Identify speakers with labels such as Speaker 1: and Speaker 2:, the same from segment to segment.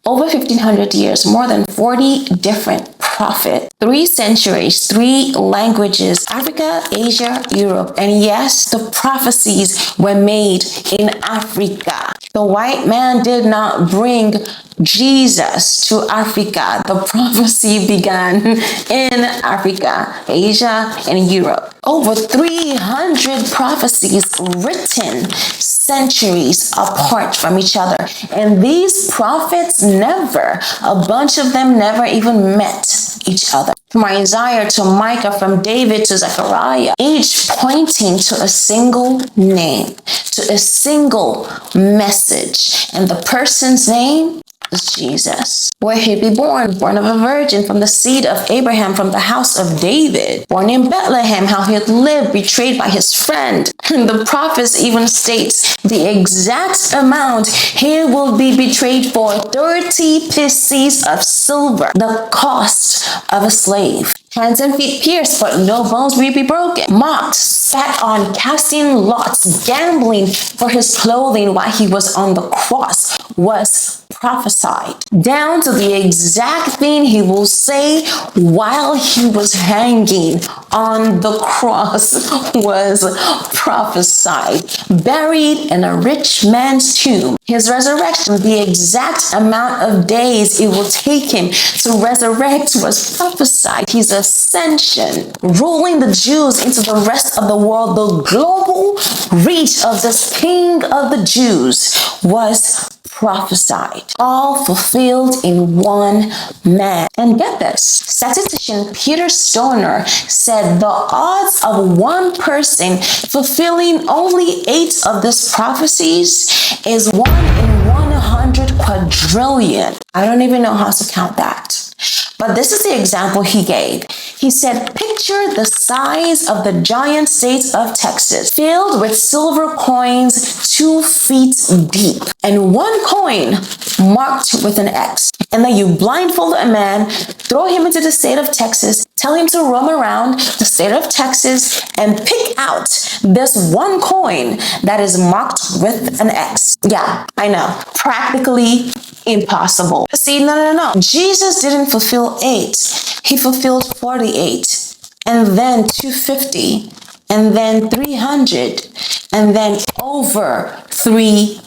Speaker 1: over 1500 years, more than 40 different prophets, 3 centuries, 3 languages, Africa, Asia, Europe. And yes, the prophecies were made in Africa. The white man did not bring Jesus to Africa. The prophecy began in Africa, Asia, and Europe. Over 300 prophecies written centuries apart from each other. And these prophets a bunch of them never even met each other. From Isaiah to Micah, from David to Zechariah, each pointing to a single name, to a single message. And the person's name is Jesus. Where he'd be born of a virgin, from the seed of Abraham, from the house of David, born in Bethlehem, how he'd lived, betrayed by his friend. And the prophets even states the exact amount he will be betrayed for: 30 pieces of silver, the cost of a slave. Hands and feet pierced, but no bones will be broken. Mocked, spat on, casting lots, gambling for his clothing while he was on the cross was prophesied. Down to the exact thing he will say while he was hanging on the cross was prophesied. Buried in a rich man's tomb. His resurrection, the exact amount of days it will take him to resurrect, was prophesied. His ascension, ruling the Jews into the rest of the world, the global reach of this King of the Jews was prophesied, all fulfilled in one man. And get this, statistician Peter Stoner said the odds of one person fulfilling only 8 of these prophecies is 1 in 100 quadrillion. I don't even know how to count that. But this is the example he gave. He said, picture the size of the giant state of Texas, filled with silver coins 2 feet deep, and one coin marked with an X. And then you blindfold a man, throw him into the state of Texas, tell him to roam around the state of Texas and pick out this one coin that is marked with an X. Yeah, I know. Practically impossible. See, no. Jesus didn't fulfill 8. He fulfilled 48. And then 250. And then 300. And then over 300.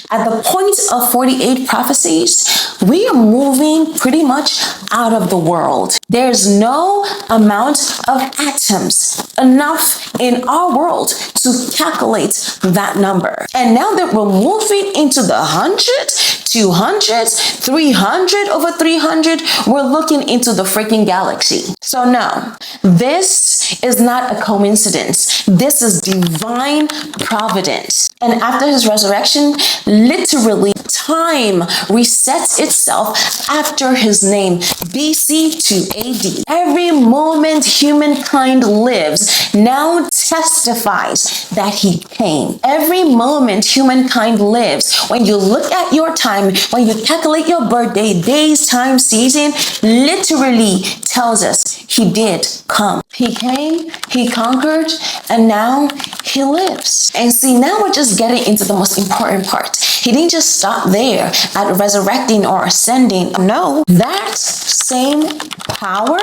Speaker 1: At the point of 48 prophecies, we are moving pretty much out of the world. There's no amount of atoms enough in our world to calculate that number. And now that we're moving into the 100s, 200s, 300, over 300, we're looking into the freaking galaxy. So no, this is not a coincidence. This is divine providence. And after his resurrection, literally time resets itself after his name, BC to AD. Every moment humankind lives now testifies that he came. Every moment humankind lives, when you look at your time, when you calculate your birthday, days, time, season, literally tells us he did come. He came, he conquered, and now he lives. And see, now we're just getting into the most important part. He didn't just stop there at resurrecting or ascending. No, that same power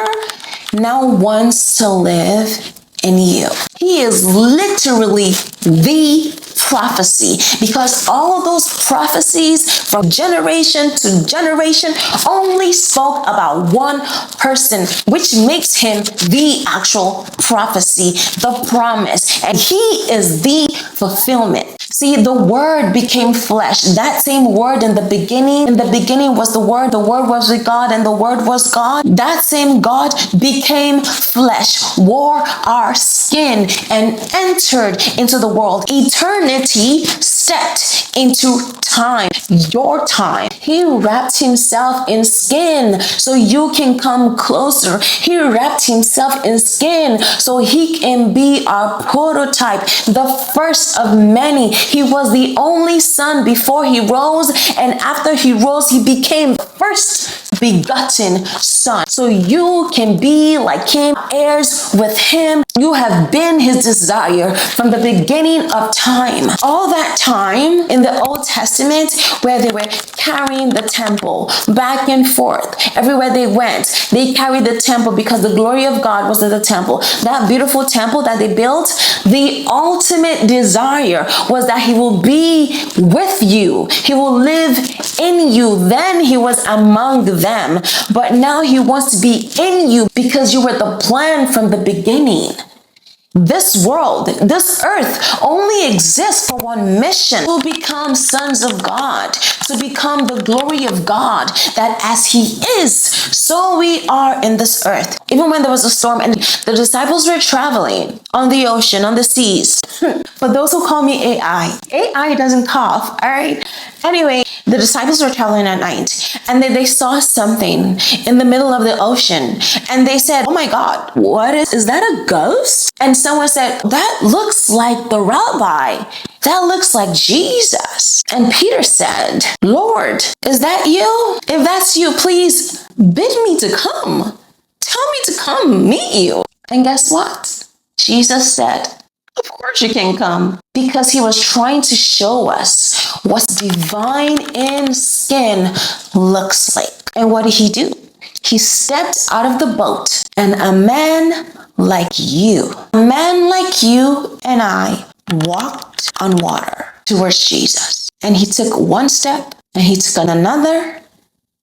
Speaker 1: now wants to live in you. He is literally the prophecy, because all those prophecies from generation to generation only spoke about one person, which makes him the actual prophecy, the promise, and he is the fulfillment. See, the word became flesh. That same word in the beginning was the word was with God, and the word was God. That same God became flesh, wore our skin, and entered into the world. Eternity stepped into time, your time. He wrapped himself in skin so you can come closer. He wrapped himself in skin so he can be our prototype, the first of many. He was the only son before he rose, and after he rose, he became the first begotten Son. So you can be like him, heirs with him. You have been his desire from the beginning of time. All that time in the Old Testament where they were carrying the temple back and forth. Everywhere they went, they carried the temple because the glory of God was in the temple. That beautiful temple that they built, the ultimate desire was that he will be with you. He will live in you. Then he was among them. But now he wants to be in you because you were the plan from the beginning. This world, this earth only exists for one mission: to become sons of God, to become the glory of God, that as he is, so we are in this earth. Even when there was a storm and the disciples were traveling on the ocean, on the seas. For those who call me AI doesn't cough, all right? Anyway, the disciples were traveling at night and they saw something in the middle of the ocean and they said, "Oh my God, what is that, a ghost?" And someone said, "That looks like the rabbi. That looks like Jesus." And Peter said, "Lord, is that you? If that's you, please bid me to come. Tell me to come meet you." And guess what? Jesus said, "Of course you can come," because he was trying to show us what divine in skin looks like. And what did he do? He stepped out of the boat, and a man like you and I walked on water towards Jesus. And he took one step, and he took another,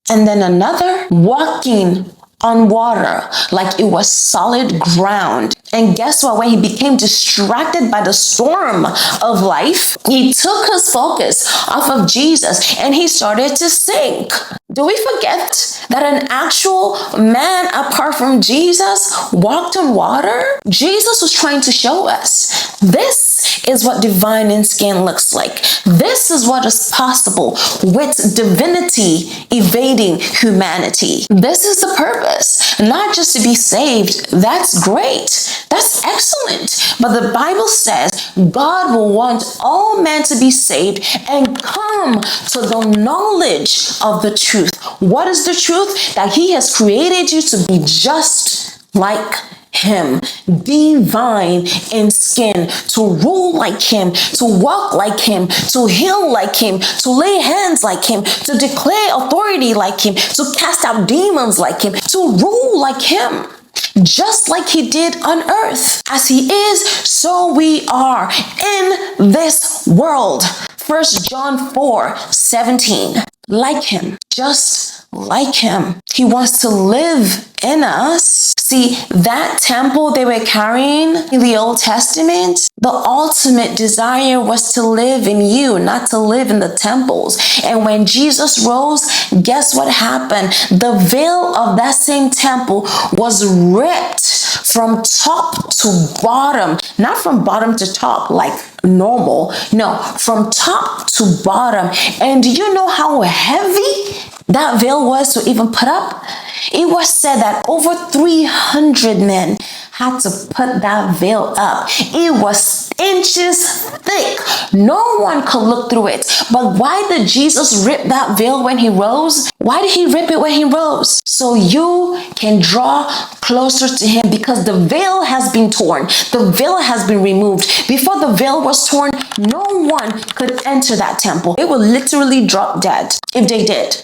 Speaker 1: and then another, walking on water like it was solid ground. And guess what? When he became distracted by the storm of life, he took his focus off of Jesus and he started to sink. Do we forget that an actual man apart from Jesus walked on water? Jesus was trying to show us this is what divine in skin looks like. This is what is possible with divinity evading humanity. This is the purpose, not just to be saved. That's great. That's excellent. But the Bible says God will want all men to be saved and come to the knowledge of the truth. What is the truth? That he has created you to be just like him, divine in skin, to rule like him, to walk like him, to heal like him, to lay hands like him, to declare authority like him, to cast out demons like him, to rule like him. Just like he did on earth. As he is, so we are in this world. 1 John 4:17. Like him, just like him. He wants to live in us. See, that temple they were carrying in the Old Testament, the ultimate desire was to live in you, not to live in the temples. And when Jesus rose, guess what happened? The veil of that same temple was ripped from top to bottom, not from bottom to top like normal, no, from top to bottom. And do you know how heavy that veil was to even put up? It was said that over 300 men had to put that veil up. It was inches thick. No one could look through it. But why did Jesus rip that veil when he rose? Why did he rip it when he rose? So you can draw closer to him, because the veil has been torn. The veil has been removed. Before the veil was torn, no one could enter that temple. It would literally drop dead if they did.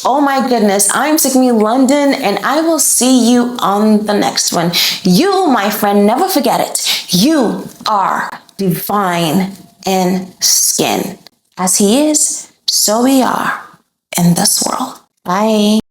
Speaker 1: Oh my goodness, I'm Sigmi London, and I will see you on the next one. You, my friend, never forget it. You are divine in skin. As he is, so we are in this world. Bye.